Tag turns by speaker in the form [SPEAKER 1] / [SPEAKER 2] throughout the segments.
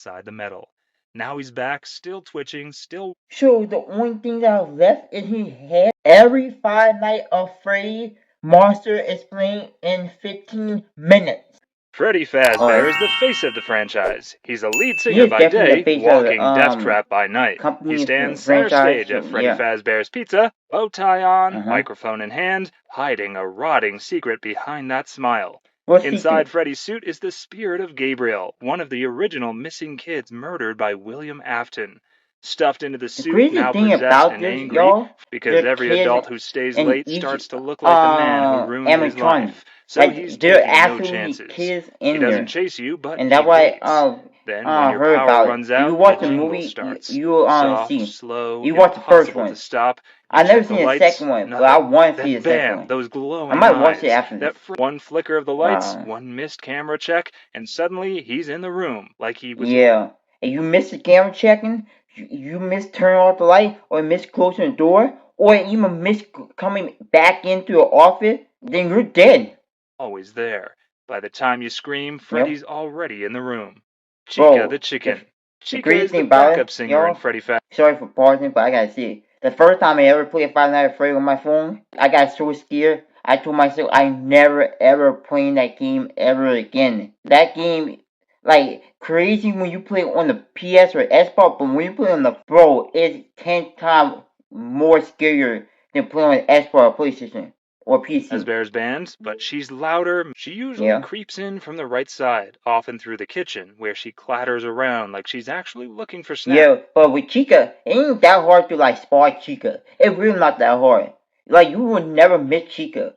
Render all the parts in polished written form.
[SPEAKER 1] inside the metal. Now he's back, still twitching, still.
[SPEAKER 2] So the only thing that was left in his head, every Five Nights of Freddy monster is playing in 15 minutes.
[SPEAKER 1] Freddy Fazbear is the face of the franchise. He's a lead
[SPEAKER 2] He
[SPEAKER 1] singer
[SPEAKER 2] is
[SPEAKER 1] by
[SPEAKER 2] definitely the
[SPEAKER 1] day,
[SPEAKER 2] face of
[SPEAKER 1] walking death trap by night. He
[SPEAKER 2] company
[SPEAKER 1] stands center
[SPEAKER 2] franchise.
[SPEAKER 1] stage
[SPEAKER 2] So
[SPEAKER 1] at Freddy
[SPEAKER 2] yeah.
[SPEAKER 1] Fazbear's Pizza, bow tie on,
[SPEAKER 2] Uh-huh.
[SPEAKER 1] microphone in hand, hiding a rotting secret behind that smile.
[SPEAKER 2] What
[SPEAKER 1] Inside
[SPEAKER 2] secret?
[SPEAKER 1] Freddy's suit is the spirit of Gabriel, one of the original missing kids murdered by William Afton. Stuffed into the
[SPEAKER 2] The
[SPEAKER 1] suit,
[SPEAKER 2] crazy
[SPEAKER 1] now
[SPEAKER 2] thing
[SPEAKER 1] possessed
[SPEAKER 2] about
[SPEAKER 1] and
[SPEAKER 2] this,
[SPEAKER 1] angry,
[SPEAKER 2] y'all,
[SPEAKER 1] because
[SPEAKER 2] the
[SPEAKER 1] every
[SPEAKER 2] kids
[SPEAKER 1] adult who stays
[SPEAKER 2] in
[SPEAKER 1] late
[SPEAKER 2] each
[SPEAKER 1] starts to look like the man who ruined his
[SPEAKER 2] animatronic,
[SPEAKER 1] life. So he's
[SPEAKER 2] like they're
[SPEAKER 1] taking no
[SPEAKER 2] absolutely
[SPEAKER 1] chances.
[SPEAKER 2] kids
[SPEAKER 1] He
[SPEAKER 2] in
[SPEAKER 1] doesn't
[SPEAKER 2] there,
[SPEAKER 1] chase you, but
[SPEAKER 2] and
[SPEAKER 1] he
[SPEAKER 2] that's why
[SPEAKER 1] waits. Then, when your
[SPEAKER 2] heard
[SPEAKER 1] power
[SPEAKER 2] about it.
[SPEAKER 1] runs
[SPEAKER 2] If you
[SPEAKER 1] out, the
[SPEAKER 2] watch the
[SPEAKER 1] jingle
[SPEAKER 2] movie,
[SPEAKER 1] starts.
[SPEAKER 2] you
[SPEAKER 1] Soft,
[SPEAKER 2] see.
[SPEAKER 1] slow,
[SPEAKER 2] You watch the first
[SPEAKER 1] impossible to
[SPEAKER 2] one.
[SPEAKER 1] stop. You
[SPEAKER 2] I never
[SPEAKER 1] check the
[SPEAKER 2] seen the
[SPEAKER 1] lights,
[SPEAKER 2] second one, but I
[SPEAKER 1] nothing.
[SPEAKER 2] want to see
[SPEAKER 1] Then
[SPEAKER 2] the second
[SPEAKER 1] bam,
[SPEAKER 2] one.
[SPEAKER 1] those
[SPEAKER 2] I
[SPEAKER 1] glowing
[SPEAKER 2] might watch it
[SPEAKER 1] eyes.
[SPEAKER 2] after this.
[SPEAKER 1] One flicker of the lights,
[SPEAKER 2] Wow.
[SPEAKER 1] one missed camera check, and suddenly he's in the room like he was.
[SPEAKER 2] Yeah. And you miss the camera checking, you miss turning off the light, or miss closing the door, or even miss coming back into the office, then you're dead.
[SPEAKER 1] Always there. By the time you scream,
[SPEAKER 2] Yep.
[SPEAKER 1] Freddy's already in the room. Chica the
[SPEAKER 2] Bro,
[SPEAKER 1] chicken.
[SPEAKER 2] the
[SPEAKER 1] Chica
[SPEAKER 2] crazy
[SPEAKER 1] is the
[SPEAKER 2] thing about
[SPEAKER 1] backup
[SPEAKER 2] it,
[SPEAKER 1] singer in
[SPEAKER 2] y'all,
[SPEAKER 1] Freddy Fazbear's.
[SPEAKER 2] sorry for pausing, but I gotta see it. The first time I ever played Five Nights at Freddy on my phone, I got so scared. I told myself I never ever playing that game ever again. That game, like crazy when you play on the PS or Xbox, but when you play on the bro, it's 10 times more scarier than playing on Xbox or PlayStation or PC.
[SPEAKER 1] Fazbear's band, but she's louder. She usually
[SPEAKER 2] Yeah.
[SPEAKER 1] creeps in from the right side, often through the kitchen, where she clatters around like she's actually looking for snacks.
[SPEAKER 2] Yeah, but with Chica, it ain't that hard to like spot Chica. It's really not that hard. Like you would never miss Chica.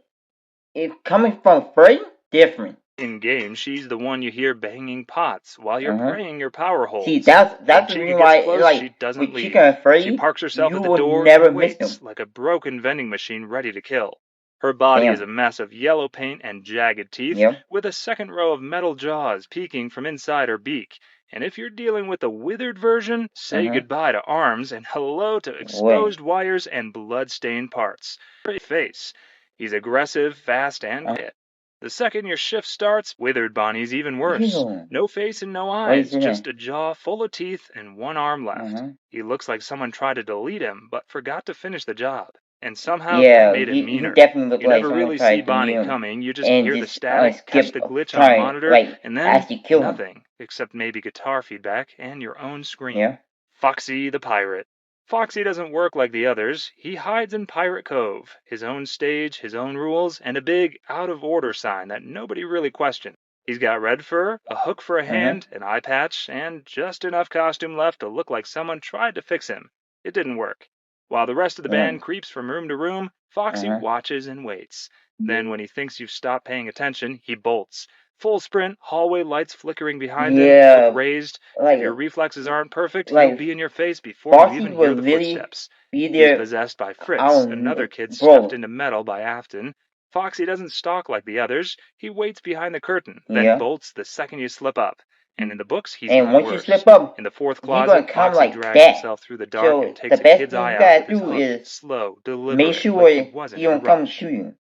[SPEAKER 2] If coming from Freddy, different.
[SPEAKER 1] In game, she's the one you hear banging pots while you're
[SPEAKER 2] Uh-huh.
[SPEAKER 1] praying your power
[SPEAKER 2] See,
[SPEAKER 1] holds. When
[SPEAKER 2] that's the
[SPEAKER 1] Chica
[SPEAKER 2] reason
[SPEAKER 1] gets
[SPEAKER 2] why
[SPEAKER 1] close, she
[SPEAKER 2] like
[SPEAKER 1] doesn't
[SPEAKER 2] with Chica
[SPEAKER 1] leave.
[SPEAKER 2] and
[SPEAKER 1] She
[SPEAKER 2] Freddy,
[SPEAKER 1] parks herself
[SPEAKER 2] you
[SPEAKER 1] at the
[SPEAKER 2] would
[SPEAKER 1] door
[SPEAKER 2] never
[SPEAKER 1] and
[SPEAKER 2] miss
[SPEAKER 1] waits
[SPEAKER 2] them.
[SPEAKER 1] like a broken vending machine ready to kill. Her body is
[SPEAKER 2] Damn.
[SPEAKER 1] a mess of yellow paint and jagged teeth,
[SPEAKER 2] Yep.
[SPEAKER 1] with a second row of metal jaws peeking from inside her beak. And if you're dealing with the withered version, say
[SPEAKER 2] Uh-huh.
[SPEAKER 1] goodbye to arms and hello to
[SPEAKER 2] Wait.
[SPEAKER 1] exposed wires and blood-stained parts. Her face. He's aggressive, fast, and quiet. The second your shift starts, withered Bonnie's even worse.
[SPEAKER 2] Ew.
[SPEAKER 1] No face and no
[SPEAKER 2] What is
[SPEAKER 1] eyes,
[SPEAKER 2] it?
[SPEAKER 1] just a jaw full of teeth and one arm left.
[SPEAKER 2] Uh-huh.
[SPEAKER 1] He looks like someone tried to delete him, but forgot to finish the job. And somehow that
[SPEAKER 2] Yeah,
[SPEAKER 1] made him
[SPEAKER 2] he
[SPEAKER 1] meaner.
[SPEAKER 2] definitely looked
[SPEAKER 1] You
[SPEAKER 2] like
[SPEAKER 1] never
[SPEAKER 2] someone
[SPEAKER 1] really see
[SPEAKER 2] tried to delete
[SPEAKER 1] Bonnie
[SPEAKER 2] him
[SPEAKER 1] coming, you just
[SPEAKER 2] and
[SPEAKER 1] hear the
[SPEAKER 2] just
[SPEAKER 1] static, catch
[SPEAKER 2] skip
[SPEAKER 1] the glitch on the
[SPEAKER 2] trying
[SPEAKER 1] monitor,
[SPEAKER 2] like
[SPEAKER 1] and then
[SPEAKER 2] actually kill him.
[SPEAKER 1] nothing, except maybe guitar feedback and your own scream.
[SPEAKER 2] Yeah.
[SPEAKER 1] Foxy the Pirate. Foxy doesn't work like the others. He hides in Pirate Cove, his own stage, his own rules, and a big out of order sign that nobody really questions. He's got red fur, a hook for a
[SPEAKER 2] Uh-huh.
[SPEAKER 1] hand, an eye patch, and just enough costume left to look like someone tried to fix him. It didn't work. While the rest of the
[SPEAKER 2] Yeah.
[SPEAKER 1] band creeps from room to room, Foxy
[SPEAKER 2] Uh-huh.
[SPEAKER 1] watches and waits. Then, when he thinks you've stopped paying attention, he bolts. Full sprint, hallway lights flickering behind him, hook
[SPEAKER 2] Yeah.
[SPEAKER 1] raised. If
[SPEAKER 2] Like
[SPEAKER 1] your reflexes aren't perfect, he'll
[SPEAKER 2] like
[SPEAKER 1] be in your face before you
[SPEAKER 2] Foxy
[SPEAKER 1] even hear
[SPEAKER 2] would
[SPEAKER 1] the
[SPEAKER 2] really
[SPEAKER 1] footsteps.
[SPEAKER 2] be
[SPEAKER 1] He's
[SPEAKER 2] there.
[SPEAKER 1] possessed by
[SPEAKER 2] I
[SPEAKER 1] Fritz,
[SPEAKER 2] don't
[SPEAKER 1] another
[SPEAKER 2] know,
[SPEAKER 1] kid stuffed
[SPEAKER 2] bro.
[SPEAKER 1] into metal by Afton. Foxy doesn't stalk like the others. He waits behind the curtain, then
[SPEAKER 2] Yeah.
[SPEAKER 1] bolts the second you slip up. And in the books, he's
[SPEAKER 2] And
[SPEAKER 1] even
[SPEAKER 2] once you
[SPEAKER 1] worse.
[SPEAKER 2] slip up,
[SPEAKER 1] In the fourth
[SPEAKER 2] he gonna
[SPEAKER 1] closet,
[SPEAKER 2] come
[SPEAKER 1] Foxy
[SPEAKER 2] like
[SPEAKER 1] drags
[SPEAKER 2] that.
[SPEAKER 1] himself through the dark and
[SPEAKER 2] So the
[SPEAKER 1] takes a
[SPEAKER 2] best
[SPEAKER 1] kid's
[SPEAKER 2] thing
[SPEAKER 1] eye
[SPEAKER 2] you
[SPEAKER 1] out
[SPEAKER 2] gotta
[SPEAKER 1] with his
[SPEAKER 2] do
[SPEAKER 1] hook.
[SPEAKER 2] is
[SPEAKER 1] Slow,
[SPEAKER 2] make
[SPEAKER 1] deliberate,
[SPEAKER 2] sure
[SPEAKER 1] like he
[SPEAKER 2] he
[SPEAKER 1] wasn't in a
[SPEAKER 2] don't come
[SPEAKER 1] rush.
[SPEAKER 2] to you.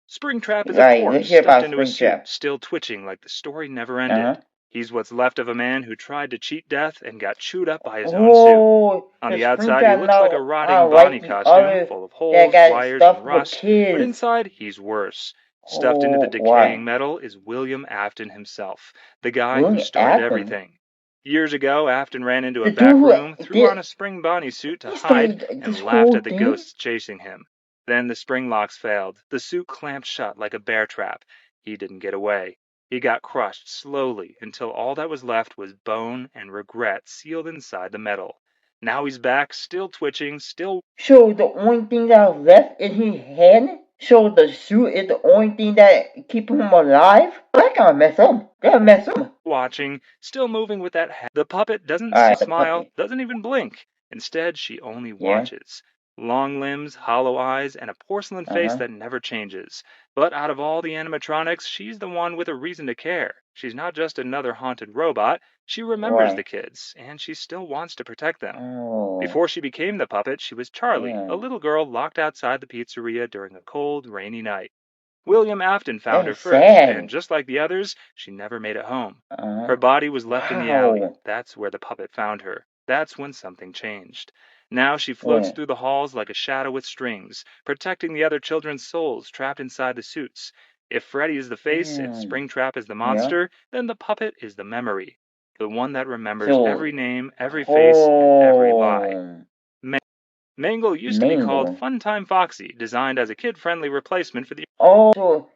[SPEAKER 1] Springtrap is a
[SPEAKER 2] Right, let's
[SPEAKER 1] corpse
[SPEAKER 2] hear
[SPEAKER 1] stuffed
[SPEAKER 2] about
[SPEAKER 1] into a suit,
[SPEAKER 2] Springtrap.
[SPEAKER 1] still twitching like the story never
[SPEAKER 2] Uh-huh.
[SPEAKER 1] ended. He's what's left of a man who tried to cheat death and got chewed up by his own suit.
[SPEAKER 2] Oh,
[SPEAKER 1] On
[SPEAKER 2] the
[SPEAKER 1] the outside, he
[SPEAKER 2] Springtrap
[SPEAKER 1] looks like a
[SPEAKER 2] now
[SPEAKER 1] rotting Bonnie
[SPEAKER 2] unlike the
[SPEAKER 1] costume,
[SPEAKER 2] other
[SPEAKER 1] full of
[SPEAKER 2] that
[SPEAKER 1] holes,
[SPEAKER 2] got
[SPEAKER 1] wires, and
[SPEAKER 2] stuff with
[SPEAKER 1] rust, but
[SPEAKER 2] kids.
[SPEAKER 1] inside, he's worse. Stuffed into the
[SPEAKER 2] Oh, why?
[SPEAKER 1] decaying metal is William Afton himself, the guy who
[SPEAKER 2] William
[SPEAKER 1] started
[SPEAKER 2] Afton.
[SPEAKER 1] everything. Years ago, Afton ran into a
[SPEAKER 2] The dude
[SPEAKER 1] back
[SPEAKER 2] who
[SPEAKER 1] room, threw on a spring Bonnie suit to
[SPEAKER 2] he
[SPEAKER 1] hide,
[SPEAKER 2] started this
[SPEAKER 1] and laughed
[SPEAKER 2] whole
[SPEAKER 1] at the
[SPEAKER 2] thing.
[SPEAKER 1] ghosts chasing him. Then the spring locks failed. The suit clamped shut like a bear trap. He didn't get away. He got crushed slowly until all that was left was bone and regret sealed inside the metal. Now he's back, still twitching, still
[SPEAKER 2] So the only thing that was left in his head. So the suit is the only thing that keep him alive. That kind of mess up. That mess up.
[SPEAKER 1] watching, still moving with that hat. The puppet doesn't
[SPEAKER 2] All right, the
[SPEAKER 1] smile,
[SPEAKER 2] puppy.
[SPEAKER 1] doesn't even blink. Instead, she only
[SPEAKER 2] Yeah.
[SPEAKER 1] watches. Long limbs, hollow eyes, and a porcelain face
[SPEAKER 2] Uh-huh.
[SPEAKER 1] that never changes. But out of all the animatronics, she's the one with a reason to care. She's not just another haunted robot. She remembers the
[SPEAKER 2] Why?
[SPEAKER 1] kids, and she still wants to protect them.
[SPEAKER 2] Oh.
[SPEAKER 1] Before she became the puppet, she was Charlie, a
[SPEAKER 2] Yeah.
[SPEAKER 1] little girl locked outside the pizzeria during a cold, rainy night. William Afton found her
[SPEAKER 2] That's
[SPEAKER 1] first, and
[SPEAKER 2] sad.
[SPEAKER 1] just like the others, she never made it home.
[SPEAKER 2] Uh-huh.
[SPEAKER 1] Her body was left in the alley.
[SPEAKER 2] Wow.
[SPEAKER 1] That's where the puppet found her. That's when something changed. Now she floats
[SPEAKER 2] Yeah.
[SPEAKER 1] through the halls like a shadow with strings, protecting the other children's souls trapped inside the suits. If Freddy is the face, if
[SPEAKER 2] Damn.
[SPEAKER 1] Springtrap is the
[SPEAKER 2] Yeah.
[SPEAKER 1] monster, then the puppet is the memory. The one that remembers
[SPEAKER 2] So,
[SPEAKER 1] every name, every face, and every lie.
[SPEAKER 2] oh,
[SPEAKER 1] Mangle used to be called
[SPEAKER 2] Mango.
[SPEAKER 1] Funtime Foxy, designed as a kid-friendly replacement for the
[SPEAKER 2] Oh, so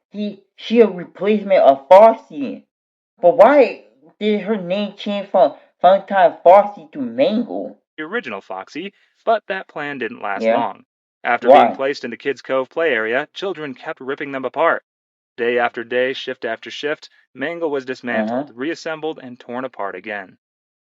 [SPEAKER 2] she a replacement of Foxy. But why did her name change from Funtime Foxy to Mango?
[SPEAKER 1] original Foxy, but that plan didn't last
[SPEAKER 2] Yeah.
[SPEAKER 1] long. After being
[SPEAKER 2] Why?
[SPEAKER 1] placed in the Kids Cove play area, children kept ripping them apart. Day after day, shift after shift, Mangle was
[SPEAKER 2] Uh-huh.
[SPEAKER 1] dismantled, reassembled, and torn apart again.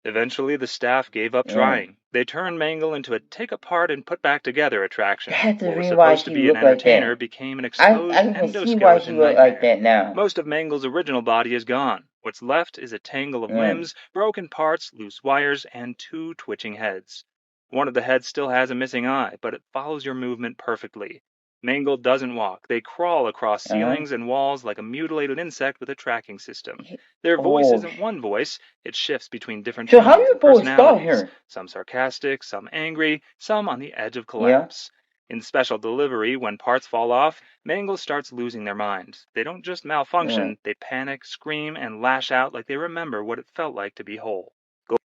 [SPEAKER 1] Eventually, the staff gave up
[SPEAKER 2] Yeah.
[SPEAKER 1] trying. They turned Mangle into a take apart and put back together attraction.
[SPEAKER 2] That's the
[SPEAKER 1] What was
[SPEAKER 2] reason why
[SPEAKER 1] supposed to
[SPEAKER 2] she
[SPEAKER 1] be an
[SPEAKER 2] looked like
[SPEAKER 1] entertainer
[SPEAKER 2] that.
[SPEAKER 1] became an
[SPEAKER 2] I
[SPEAKER 1] exposed
[SPEAKER 2] can see why she
[SPEAKER 1] endoskeleton
[SPEAKER 2] looked like
[SPEAKER 1] nightmare.
[SPEAKER 2] that now.
[SPEAKER 1] Most of Mangle's original body is gone. What's left is a tangle of
[SPEAKER 2] Yeah.
[SPEAKER 1] limbs, broken parts, loose wires, and two twitching heads. One of the heads still has a missing eye, but it follows your movement perfectly. Mangle doesn't walk. They crawl across
[SPEAKER 2] Uh-huh.
[SPEAKER 1] ceilings and walls like a mutilated insect with a tracking system. Their voice
[SPEAKER 2] Oh.
[SPEAKER 1] isn't one voice, it shifts between different
[SPEAKER 2] So how
[SPEAKER 1] tones
[SPEAKER 2] you
[SPEAKER 1] and
[SPEAKER 2] both start
[SPEAKER 1] personalities,
[SPEAKER 2] here?
[SPEAKER 1] some sarcastic, some angry, some on the edge of
[SPEAKER 2] Yeah.
[SPEAKER 1] collapse. In special delivery, when parts fall off, Mangle starts losing their mind. They don't just
[SPEAKER 2] Yeah.
[SPEAKER 1] malfunction, they panic, scream, and lash out like they remember what it felt like to be whole.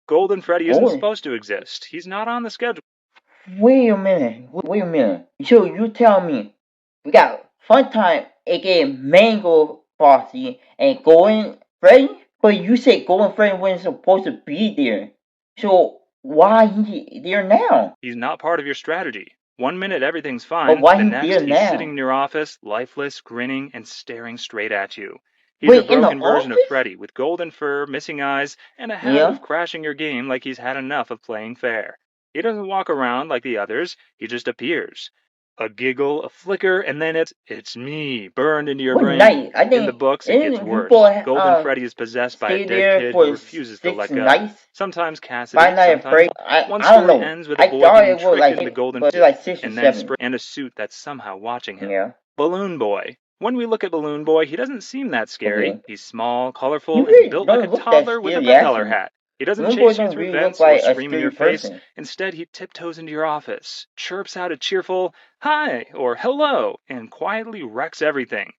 [SPEAKER 1] Golden Freddy isn't
[SPEAKER 2] Boy.
[SPEAKER 1] supposed to exist. He's not on the schedule.
[SPEAKER 2] Wait a minute. Wait a minute. So you tell me we got Funtime, aka Mango Foxy, and Golden Freddy? But you said Golden Freddy wasn't supposed to be there. So why he there now?
[SPEAKER 1] He's not part of your strategy. One minute everything's
[SPEAKER 2] But
[SPEAKER 1] fine,
[SPEAKER 2] why
[SPEAKER 1] the
[SPEAKER 2] he
[SPEAKER 1] next
[SPEAKER 2] there
[SPEAKER 1] he's sitting
[SPEAKER 2] now?
[SPEAKER 1] in your office, lifeless, grinning, and staring straight at you. He's a
[SPEAKER 2] Wait, in the
[SPEAKER 1] broken version of
[SPEAKER 2] office?
[SPEAKER 1] Freddy with golden fur, missing eyes, and a habit
[SPEAKER 2] Yeah.
[SPEAKER 1] of crashing your game like he's had enough of playing fair. He doesn't walk around like the others, he just appears. A giggle, a flicker, and then it's me, burned into your
[SPEAKER 2] What
[SPEAKER 1] brain.
[SPEAKER 2] night? I
[SPEAKER 1] In the
[SPEAKER 2] think
[SPEAKER 1] books, it gets
[SPEAKER 2] didn't you
[SPEAKER 1] worse.
[SPEAKER 2] boy
[SPEAKER 1] Golden Freddy is possessed by a
[SPEAKER 2] stay
[SPEAKER 1] dead
[SPEAKER 2] there
[SPEAKER 1] kid who
[SPEAKER 2] for
[SPEAKER 1] refuses to let
[SPEAKER 2] six
[SPEAKER 1] go.
[SPEAKER 2] nights?
[SPEAKER 1] Sometimes Cassidy,
[SPEAKER 2] Five Nights at
[SPEAKER 1] sometimes
[SPEAKER 2] Freddy? I
[SPEAKER 1] one
[SPEAKER 2] I don't
[SPEAKER 1] story
[SPEAKER 2] know.
[SPEAKER 1] ends with a
[SPEAKER 2] I
[SPEAKER 1] boy
[SPEAKER 2] thought
[SPEAKER 1] getting
[SPEAKER 2] it was
[SPEAKER 1] tricked
[SPEAKER 2] like
[SPEAKER 1] into the golden
[SPEAKER 2] but it's like 6 or
[SPEAKER 1] and then
[SPEAKER 2] 7.
[SPEAKER 1] and a suit that's somehow watching him.
[SPEAKER 2] Yeah.
[SPEAKER 1] Balloon Boy. When we look at Balloon Boy, he doesn't seem that scary.
[SPEAKER 2] Okay.
[SPEAKER 1] He's small,
[SPEAKER 2] He
[SPEAKER 1] colorful, and
[SPEAKER 2] really
[SPEAKER 1] built like a
[SPEAKER 2] don't look that
[SPEAKER 1] toddler with a
[SPEAKER 2] scary
[SPEAKER 1] propeller
[SPEAKER 2] actually.
[SPEAKER 1] hat. He doesn't
[SPEAKER 2] Balloon Boy
[SPEAKER 1] chase you
[SPEAKER 2] don't
[SPEAKER 1] through
[SPEAKER 2] really look
[SPEAKER 1] vents or
[SPEAKER 2] like a
[SPEAKER 1] scream in
[SPEAKER 2] scary
[SPEAKER 1] your face.
[SPEAKER 2] person.
[SPEAKER 1] Instead, he tiptoes into your office, chirps out a cheerful hi or hello, and quietly wrecks everything.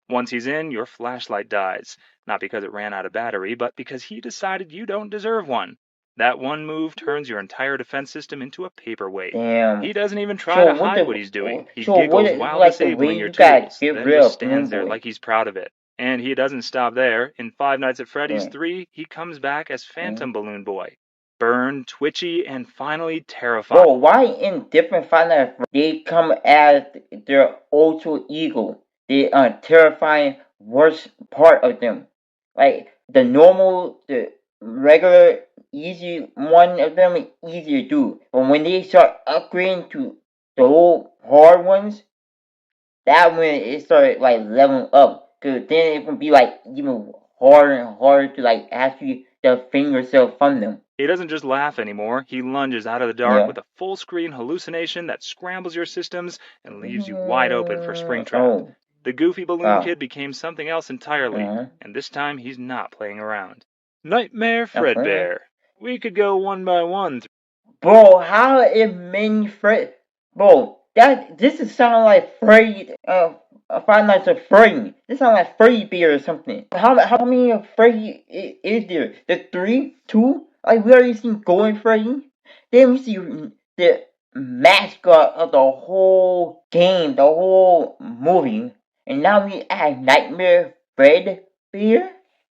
[SPEAKER 1] Once he's in, your flashlight dies. Not because it ran out of battery, but because he decided you don't deserve one. That one move turns your entire defense system into a paperweight.
[SPEAKER 2] Damn.
[SPEAKER 1] He doesn't even try
[SPEAKER 2] So
[SPEAKER 1] to
[SPEAKER 2] what
[SPEAKER 1] hide what
[SPEAKER 2] the
[SPEAKER 1] he's doing. He
[SPEAKER 2] so what
[SPEAKER 1] giggles
[SPEAKER 2] is
[SPEAKER 1] while
[SPEAKER 2] like the way
[SPEAKER 1] disabling your
[SPEAKER 2] you gotta
[SPEAKER 1] tools,
[SPEAKER 2] get
[SPEAKER 1] then
[SPEAKER 2] rid
[SPEAKER 1] just
[SPEAKER 2] of Balloon
[SPEAKER 1] stands there
[SPEAKER 2] Boy?
[SPEAKER 1] like he's proud of it. And he doesn't stop there. In Five Nights at Freddy's
[SPEAKER 2] Yeah.
[SPEAKER 1] 3, he comes back as
[SPEAKER 2] Yeah.
[SPEAKER 1] Phantom Balloon Boy. Burned, twitchy, and finally terrifying.
[SPEAKER 2] Bro, why in different Five Nights at Freddy they come as their alter ego? The terrifying worst part of them. Like the normal, the regular, easy one of them easier to do. But when they start upgrading to the whole hard ones, that when it started like leveling up. Cause then it can be like even harder and harder to like actually defend yourself from them.
[SPEAKER 1] He doesn't just laugh anymore, he lunges out of the dark
[SPEAKER 2] Yeah.
[SPEAKER 1] with a full screen hallucination that scrambles your systems and leaves you wide open for Springtrap.
[SPEAKER 2] Oh.
[SPEAKER 1] The goofy balloon
[SPEAKER 2] Wow.
[SPEAKER 1] kid became something else entirely,
[SPEAKER 2] Uh-huh.
[SPEAKER 1] and this time he's not playing around. Nightmare
[SPEAKER 2] Okay.
[SPEAKER 1] Fredbear. We could go one by one.
[SPEAKER 2] Bro, how it made Fred? Bro, this is sounding like Freddy. Five Nights at Freddy. This sounds like Freddy Bear or something. How many of Freddy is there? The 3, 2. Like we already seen Golden Freddy. Then we see the mascot of the whole game, the whole movie, and now we add Nightmare Fred Bear.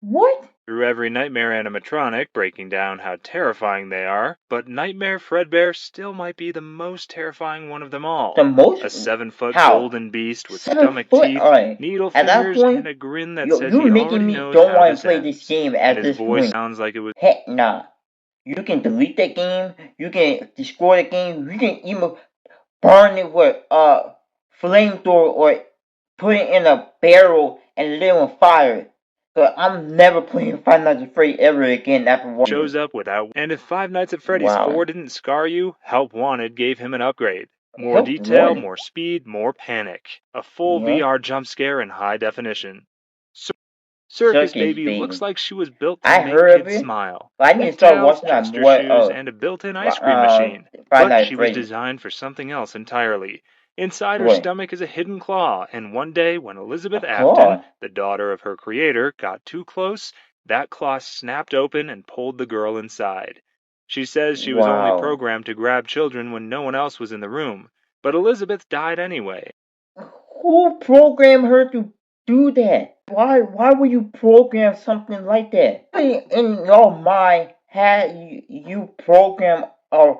[SPEAKER 2] What?
[SPEAKER 1] Through every Nightmare animatronic, breaking down how terrifying they are, but Nightmare Fredbear still might be the most terrifying one of them all.
[SPEAKER 2] The most?
[SPEAKER 1] A 7-foot
[SPEAKER 2] How?
[SPEAKER 1] golden beast with
[SPEAKER 2] 7
[SPEAKER 1] stomach
[SPEAKER 2] foot?
[SPEAKER 1] teeth,
[SPEAKER 2] Alright.
[SPEAKER 1] needle
[SPEAKER 2] At that
[SPEAKER 1] fingers,
[SPEAKER 2] point,
[SPEAKER 1] and a grin that says
[SPEAKER 2] you're
[SPEAKER 1] he
[SPEAKER 2] making
[SPEAKER 1] already
[SPEAKER 2] me
[SPEAKER 1] knows
[SPEAKER 2] don't
[SPEAKER 1] how
[SPEAKER 2] want to
[SPEAKER 1] this
[SPEAKER 2] play this
[SPEAKER 1] ends.
[SPEAKER 2] game
[SPEAKER 1] And
[SPEAKER 2] at
[SPEAKER 1] his
[SPEAKER 2] this
[SPEAKER 1] voice
[SPEAKER 2] point.
[SPEAKER 1] sounds like it was.
[SPEAKER 2] Heck nah. You can delete that game. You can destroy the game. You can even burn it with a flamethrower or put it in a barrel and lit on fire. But I'm never playing Five Nights at Freddy ever again after watching
[SPEAKER 1] Shows
[SPEAKER 2] it.
[SPEAKER 1] up without. And if Five Nights at Freddy's
[SPEAKER 2] Wow.
[SPEAKER 1] 4 didn't scar you, Help Wanted gave him an upgrade. More
[SPEAKER 2] help
[SPEAKER 1] detail,
[SPEAKER 2] run.
[SPEAKER 1] more speed, more panic. A full VR jump scare in high definition. Circus
[SPEAKER 2] Circus
[SPEAKER 1] Baby looks
[SPEAKER 2] Baby.
[SPEAKER 1] like she was built to
[SPEAKER 2] I
[SPEAKER 1] make
[SPEAKER 2] heard of
[SPEAKER 1] kids
[SPEAKER 2] it,
[SPEAKER 1] smile.
[SPEAKER 2] but I need to start
[SPEAKER 1] Pigtails,
[SPEAKER 2] watching that
[SPEAKER 1] jester
[SPEAKER 2] more
[SPEAKER 1] shoes, and a built-in ice cream machine.
[SPEAKER 2] Five
[SPEAKER 1] But
[SPEAKER 2] Nights
[SPEAKER 1] she
[SPEAKER 2] at
[SPEAKER 1] was
[SPEAKER 2] Freddy's.
[SPEAKER 1] designed for something else entirely. Inside her
[SPEAKER 2] What?
[SPEAKER 1] stomach is a hidden claw, and one day when
[SPEAKER 2] A
[SPEAKER 1] Elizabeth Afton,
[SPEAKER 2] claw?
[SPEAKER 1] the daughter of her creator, got too close, that claw snapped open and pulled the girl inside. She says she was only
[SPEAKER 2] Wow.
[SPEAKER 1] programmed to grab children when no one else was in the room, but Elizabeth died anyway.
[SPEAKER 2] Who programmed her to do that? Why would you program something like that? In your mind had you program a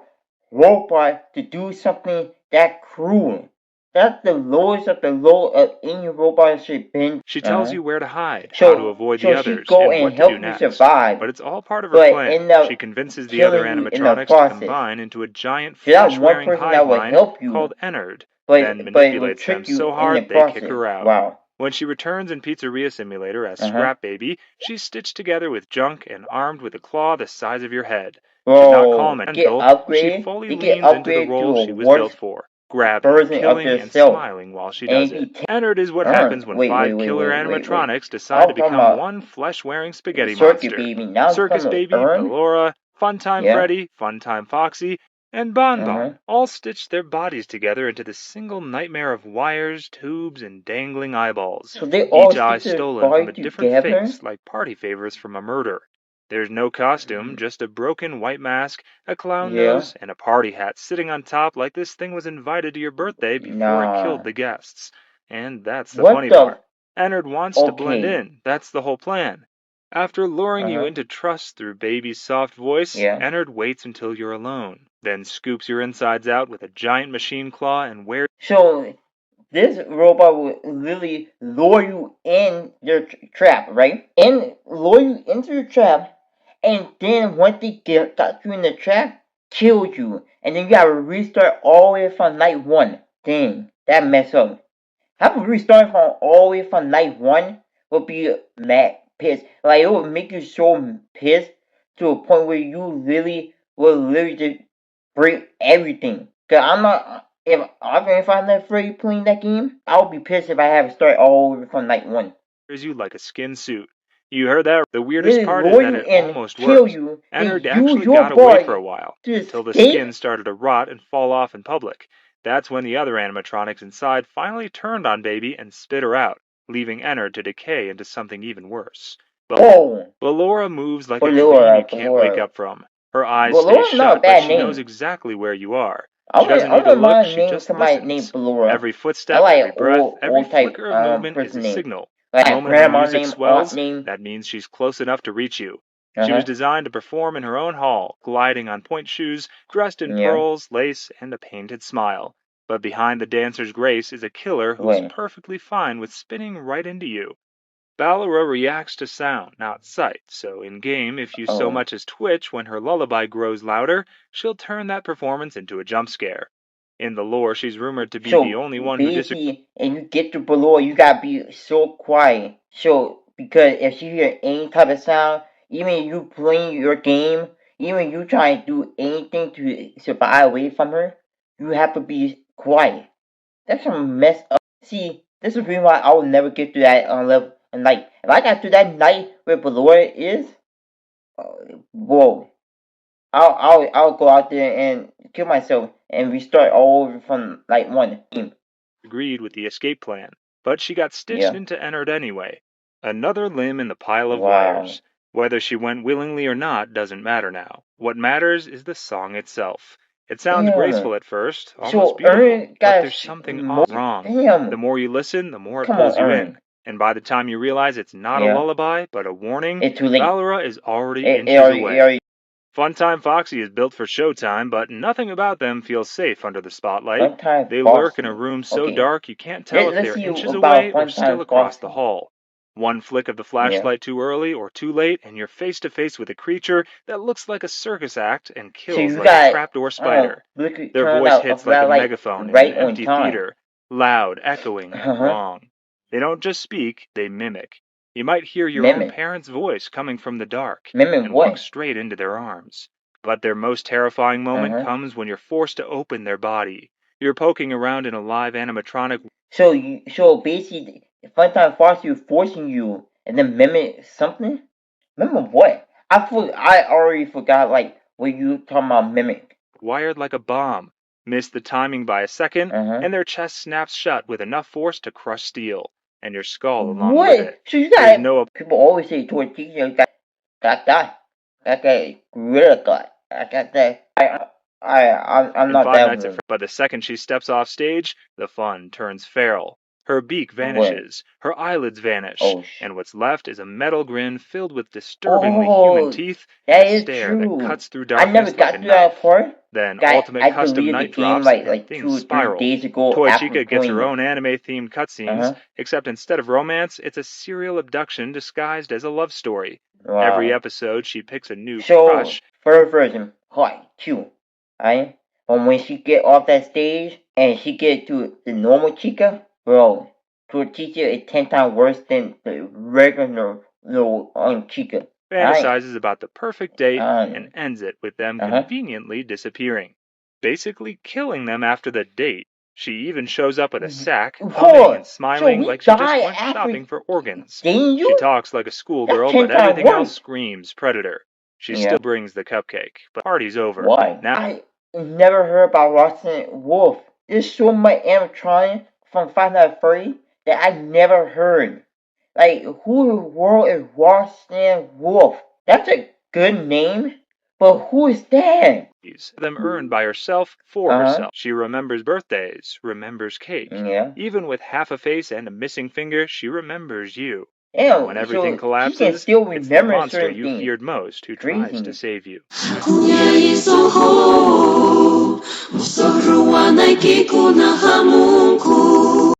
[SPEAKER 2] robot to do something that cruel? That's the lowest of the low of any robot should been.
[SPEAKER 1] She tells you where to hide, how to
[SPEAKER 2] So
[SPEAKER 1] avoid the
[SPEAKER 2] so she
[SPEAKER 1] others,
[SPEAKER 2] go
[SPEAKER 1] and
[SPEAKER 2] and
[SPEAKER 1] what to do
[SPEAKER 2] help you
[SPEAKER 1] next.
[SPEAKER 2] survive,
[SPEAKER 1] But it's all part of her
[SPEAKER 2] but
[SPEAKER 1] plan.
[SPEAKER 2] end
[SPEAKER 1] She
[SPEAKER 2] up
[SPEAKER 1] convinces the other
[SPEAKER 2] killing you in the
[SPEAKER 1] animatronics to
[SPEAKER 2] process.
[SPEAKER 1] combine into a giant
[SPEAKER 2] So that one
[SPEAKER 1] flesh-wearing
[SPEAKER 2] person that
[SPEAKER 1] hive
[SPEAKER 2] will
[SPEAKER 1] mind
[SPEAKER 2] help you,
[SPEAKER 1] called Ennard,
[SPEAKER 2] but
[SPEAKER 1] then
[SPEAKER 2] it will
[SPEAKER 1] manipulates them
[SPEAKER 2] trick you
[SPEAKER 1] so
[SPEAKER 2] in the
[SPEAKER 1] hard they kick
[SPEAKER 2] process.
[SPEAKER 1] her out.
[SPEAKER 2] Wow.
[SPEAKER 1] When she returns in Pizzeria Simulator as
[SPEAKER 2] Uh huh.
[SPEAKER 1] Scrap Baby, she's stitched together with junk and armed with a claw the size of your head. She's not calm
[SPEAKER 2] Bro,
[SPEAKER 1] and
[SPEAKER 2] get
[SPEAKER 1] gentle. She
[SPEAKER 2] upgraded.
[SPEAKER 1] fully
[SPEAKER 2] They get
[SPEAKER 1] leans into the
[SPEAKER 2] upgraded to
[SPEAKER 1] role
[SPEAKER 2] a
[SPEAKER 1] she was built
[SPEAKER 2] worse
[SPEAKER 1] for, grabbing,
[SPEAKER 2] version of
[SPEAKER 1] killing, and
[SPEAKER 2] themselves,
[SPEAKER 1] smiling while she
[SPEAKER 2] and
[SPEAKER 1] does
[SPEAKER 2] be
[SPEAKER 1] it. Ennard is what
[SPEAKER 2] earned.
[SPEAKER 1] happens when
[SPEAKER 2] Wait, wait,
[SPEAKER 1] five
[SPEAKER 2] wait,
[SPEAKER 1] killer
[SPEAKER 2] wait, wait, wait.
[SPEAKER 1] animatronics
[SPEAKER 2] I
[SPEAKER 1] decide to
[SPEAKER 2] was talking
[SPEAKER 1] become
[SPEAKER 2] about
[SPEAKER 1] one flesh-wearing spaghetti
[SPEAKER 2] Circuit
[SPEAKER 1] monster.
[SPEAKER 2] Baby. Now it's
[SPEAKER 1] Circus
[SPEAKER 2] coming
[SPEAKER 1] Baby,
[SPEAKER 2] earn.
[SPEAKER 1] Ballora, Funtime
[SPEAKER 2] Yeah.
[SPEAKER 1] Freddy, Funtime Foxy, and Bon
[SPEAKER 2] Uh
[SPEAKER 1] Bon
[SPEAKER 2] huh.
[SPEAKER 1] all stitched their bodies together into the single nightmare of wires, tubes, and dangling eyeballs.
[SPEAKER 2] So they all
[SPEAKER 1] Each eye
[SPEAKER 2] stick their
[SPEAKER 1] stolen from
[SPEAKER 2] body
[SPEAKER 1] a different
[SPEAKER 2] together.
[SPEAKER 1] face, like party favors from a murder. There's no costume, just a broken white mask, a clown
[SPEAKER 2] Yeah.
[SPEAKER 1] nose, and a party hat sitting on top like this thing was invited to your birthday before it
[SPEAKER 2] Nah.
[SPEAKER 1] killed the guests. And that's the
[SPEAKER 2] What
[SPEAKER 1] funny
[SPEAKER 2] the?
[SPEAKER 1] part. Ennard wants to blend
[SPEAKER 2] Okay.
[SPEAKER 1] in. That's the whole plan. After luring
[SPEAKER 2] Uh
[SPEAKER 1] you
[SPEAKER 2] huh.
[SPEAKER 1] into trust through Baby's soft voice,
[SPEAKER 2] Yeah.
[SPEAKER 1] Ennard waits until you're alone, then scoops your insides out with a giant machine claw and wears.
[SPEAKER 2] So this robot will literally lure you in your trap, right? And lure you into your trap, and then once they got you in the trap, kill you, and then you gotta restart all the way from night one. Dang, that mess up. Having restarting from all the way from night one would be mad pissed. Like it would make you so pissed to a point where you really will literally just break everything. Cause I'm not if I'm not free playing that game, I would be pissed if I have to start all over from night one.
[SPEAKER 1] You like a skin suit. You heard that? The weirdest
[SPEAKER 2] Literally
[SPEAKER 1] part is
[SPEAKER 2] lure
[SPEAKER 1] that
[SPEAKER 2] you
[SPEAKER 1] it
[SPEAKER 2] and
[SPEAKER 1] almost
[SPEAKER 2] kill
[SPEAKER 1] worked.
[SPEAKER 2] you, then
[SPEAKER 1] Ennard
[SPEAKER 2] use
[SPEAKER 1] actually
[SPEAKER 2] your
[SPEAKER 1] got away for a
[SPEAKER 2] body
[SPEAKER 1] while,
[SPEAKER 2] to
[SPEAKER 1] until the
[SPEAKER 2] escape.
[SPEAKER 1] skin started to rot and fall off in public. That's when the other animatronics inside finally turned on Baby and spit her out, leaving Ennard to decay into something even worse.
[SPEAKER 2] Whoa,
[SPEAKER 1] Ballora moves like a dream you
[SPEAKER 2] Ballora,
[SPEAKER 1] can't wake
[SPEAKER 2] Ballora.
[SPEAKER 1] up from. Her eyes stay
[SPEAKER 2] Ballora's not a
[SPEAKER 1] shut, but
[SPEAKER 2] bad
[SPEAKER 1] she knows
[SPEAKER 2] name.
[SPEAKER 1] exactly where you are.
[SPEAKER 2] I
[SPEAKER 1] She doesn't need to
[SPEAKER 2] wouldn't
[SPEAKER 1] look,
[SPEAKER 2] mind
[SPEAKER 1] she
[SPEAKER 2] naming
[SPEAKER 1] just
[SPEAKER 2] somebody named
[SPEAKER 1] listens.
[SPEAKER 2] Ballora.
[SPEAKER 1] Every
[SPEAKER 2] I
[SPEAKER 1] footstep,
[SPEAKER 2] like
[SPEAKER 1] every breath, every
[SPEAKER 2] old type
[SPEAKER 1] flicker of movement is a
[SPEAKER 2] person name.
[SPEAKER 1] signal.
[SPEAKER 2] Like
[SPEAKER 1] The moment her
[SPEAKER 2] grandma
[SPEAKER 1] music
[SPEAKER 2] name, aunt
[SPEAKER 1] swells,
[SPEAKER 2] name.
[SPEAKER 1] that means she's close enough to reach you.
[SPEAKER 2] Uh
[SPEAKER 1] She was
[SPEAKER 2] huh.
[SPEAKER 1] designed to perform in her own hall, gliding on point shoes, dressed in
[SPEAKER 2] Yeah.
[SPEAKER 1] pearls, lace, and a painted smile. But behind the dancer's grace is a killer who's
[SPEAKER 2] Wait.
[SPEAKER 1] perfectly fine with spinning right into you. Ballora reacts to sound, not sight, so in game, if you so
[SPEAKER 2] Oh.
[SPEAKER 1] much as twitch when her lullaby grows louder, she'll turn that performance into a jump scare. In the lore, she's rumored to be the
[SPEAKER 2] So
[SPEAKER 1] only one who disagrees.
[SPEAKER 2] basically, and you get to Ballora, you gotta be so quiet. So because if she hear any type of sound, even you playing your game, even you trying to do anything to survive away from her, you have to be quiet. That's some mess up. See, this is the reason why I will never get to that level night. If I got to that night where Ballora is, whoa, I'll go out there and kill myself and restart all over from like one game.
[SPEAKER 1] Agreed with the escape plan, but she got stitched
[SPEAKER 2] Yeah.
[SPEAKER 1] into Ennard anyway. Another limb in the pile of
[SPEAKER 2] Wow.
[SPEAKER 1] wires. Whether she went willingly or not doesn't matter now. What matters is the song itself. It sounds
[SPEAKER 2] Damn.
[SPEAKER 1] graceful at first, almost
[SPEAKER 2] So
[SPEAKER 1] beautiful,
[SPEAKER 2] Ern
[SPEAKER 1] but
[SPEAKER 2] got
[SPEAKER 1] there's something
[SPEAKER 2] more.
[SPEAKER 1] wrong. The
[SPEAKER 2] Damn.
[SPEAKER 1] more you listen, the more it
[SPEAKER 2] Come on,
[SPEAKER 1] pulls you
[SPEAKER 2] Ern.
[SPEAKER 1] in. And by the time you realize it's not a
[SPEAKER 2] Yeah.
[SPEAKER 1] lullaby, but a warning,
[SPEAKER 2] It's too late.
[SPEAKER 1] Valora is already
[SPEAKER 2] It
[SPEAKER 1] inches away.
[SPEAKER 2] already.
[SPEAKER 1] Funtime Foxy is built for showtime, but nothing about them feels safe under the spotlight.
[SPEAKER 2] Fun time
[SPEAKER 1] They lurk in a
[SPEAKER 2] Foxy.
[SPEAKER 1] room so
[SPEAKER 2] Okay.
[SPEAKER 1] dark you can't tell if
[SPEAKER 2] Let's
[SPEAKER 1] they're
[SPEAKER 2] see
[SPEAKER 1] inches away
[SPEAKER 2] about
[SPEAKER 1] or
[SPEAKER 2] Fun
[SPEAKER 1] still
[SPEAKER 2] time
[SPEAKER 1] across the
[SPEAKER 2] Foxy.
[SPEAKER 1] hall. One flick of the
[SPEAKER 2] Yeah.
[SPEAKER 1] flashlight too early or too late, and you're face to face with a creature that looks like a circus act and
[SPEAKER 2] So
[SPEAKER 1] kills
[SPEAKER 2] you
[SPEAKER 1] like a
[SPEAKER 2] got
[SPEAKER 1] trapdoor spider. Their
[SPEAKER 2] turn
[SPEAKER 1] voice
[SPEAKER 2] out a
[SPEAKER 1] hits like a
[SPEAKER 2] flashlight
[SPEAKER 1] megaphone in an
[SPEAKER 2] right on
[SPEAKER 1] empty
[SPEAKER 2] time.
[SPEAKER 1] theater, loud, echoing,
[SPEAKER 2] Uh
[SPEAKER 1] and
[SPEAKER 2] huh.
[SPEAKER 1] wrong. They don't just speak, they mimic. You might hear your own
[SPEAKER 2] Mimic.
[SPEAKER 1] parent's voice coming from the dark
[SPEAKER 2] Mimic
[SPEAKER 1] and walk
[SPEAKER 2] what?
[SPEAKER 1] straight into their arms. But their most terrifying
[SPEAKER 2] Uh
[SPEAKER 1] moment
[SPEAKER 2] huh.
[SPEAKER 1] comes when you're forced to open their body. You're poking around in a live animatronic.
[SPEAKER 2] So basically, Funtime Foster you forcing you and then mimic something. Mimic what? I already forgot like what you talking about mimic.
[SPEAKER 1] Wired like a bomb. Miss the timing by a second, and their chest snaps shut with enough force to crush steel, and your skull along with it.
[SPEAKER 2] What? So you
[SPEAKER 1] There's
[SPEAKER 2] got
[SPEAKER 1] no
[SPEAKER 2] people always say tortilla got that gorilla gut. I got that. I'm
[SPEAKER 1] in
[SPEAKER 2] not
[SPEAKER 1] Five
[SPEAKER 2] that
[SPEAKER 1] Nights at
[SPEAKER 2] one.
[SPEAKER 1] Freddy's, but the second she steps off stage, the fun turns feral. Her beak
[SPEAKER 2] What?
[SPEAKER 1] vanishes, her eyelids vanish,
[SPEAKER 2] Oh
[SPEAKER 1] and what's left is a metal grin filled with disturbingly human teeth and
[SPEAKER 2] that
[SPEAKER 1] a
[SPEAKER 2] is
[SPEAKER 1] stare that
[SPEAKER 2] true.
[SPEAKER 1] cuts through
[SPEAKER 2] I never
[SPEAKER 1] darkness like a
[SPEAKER 2] got through that
[SPEAKER 1] knife.
[SPEAKER 2] part.
[SPEAKER 1] Then
[SPEAKER 2] Guy,
[SPEAKER 1] ultimate
[SPEAKER 2] I
[SPEAKER 1] custom
[SPEAKER 2] deleted the
[SPEAKER 1] night
[SPEAKER 2] game
[SPEAKER 1] drops and
[SPEAKER 2] like
[SPEAKER 1] things
[SPEAKER 2] 2 or 3
[SPEAKER 1] spiral.
[SPEAKER 2] days ago
[SPEAKER 1] Toy
[SPEAKER 2] after
[SPEAKER 1] Chica gets her
[SPEAKER 2] playing it.
[SPEAKER 1] own anime-themed cutscenes, except instead of romance, it's a serial abduction disguised as a love story. Every
[SPEAKER 2] Wow.
[SPEAKER 1] episode, she picks a new
[SPEAKER 2] So
[SPEAKER 1] crush.
[SPEAKER 2] first version, hi, two, right? But when she get off that stage and she get to the normal Chica, bro, Tortilla is 10 times worse than the regular little Chica. Alright?
[SPEAKER 1] Fantasizes about the perfect date and ends it with them conveniently disappearing, basically killing them after the date. She even shows up with a sack, humming
[SPEAKER 2] Hold.
[SPEAKER 1] and
[SPEAKER 2] So
[SPEAKER 1] smiling
[SPEAKER 2] we
[SPEAKER 1] like she just
[SPEAKER 2] die
[SPEAKER 1] went
[SPEAKER 2] after
[SPEAKER 1] shopping for organs.
[SPEAKER 2] dating
[SPEAKER 1] She
[SPEAKER 2] you?
[SPEAKER 1] talks like a
[SPEAKER 2] That's
[SPEAKER 1] schoolgirl,
[SPEAKER 2] 10
[SPEAKER 1] but
[SPEAKER 2] times
[SPEAKER 1] everything else
[SPEAKER 2] worse.
[SPEAKER 1] screams predator. She
[SPEAKER 2] Yeah.
[SPEAKER 1] still brings the cupcake, but the party's over.
[SPEAKER 2] Why?
[SPEAKER 1] Now
[SPEAKER 2] I never heard about Roxanne Wolf. There's so much animatronic from Five Nights at Freddy that I never heard. Like, who in the world is Roxanne Wolf? That's a good name, but who is that?
[SPEAKER 1] them earned by herself for herself. She remembers birthdays, remembers cake.
[SPEAKER 2] Yeah.
[SPEAKER 1] Even with half a face and a missing finger, she remembers you. And when
[SPEAKER 2] Damn,
[SPEAKER 1] everything
[SPEAKER 2] so she can
[SPEAKER 1] collapses,
[SPEAKER 2] still
[SPEAKER 1] it's the
[SPEAKER 2] remember
[SPEAKER 1] monster
[SPEAKER 2] certain
[SPEAKER 1] you
[SPEAKER 2] things.
[SPEAKER 1] feared most who tries to
[SPEAKER 2] Crazy.
[SPEAKER 1] save you.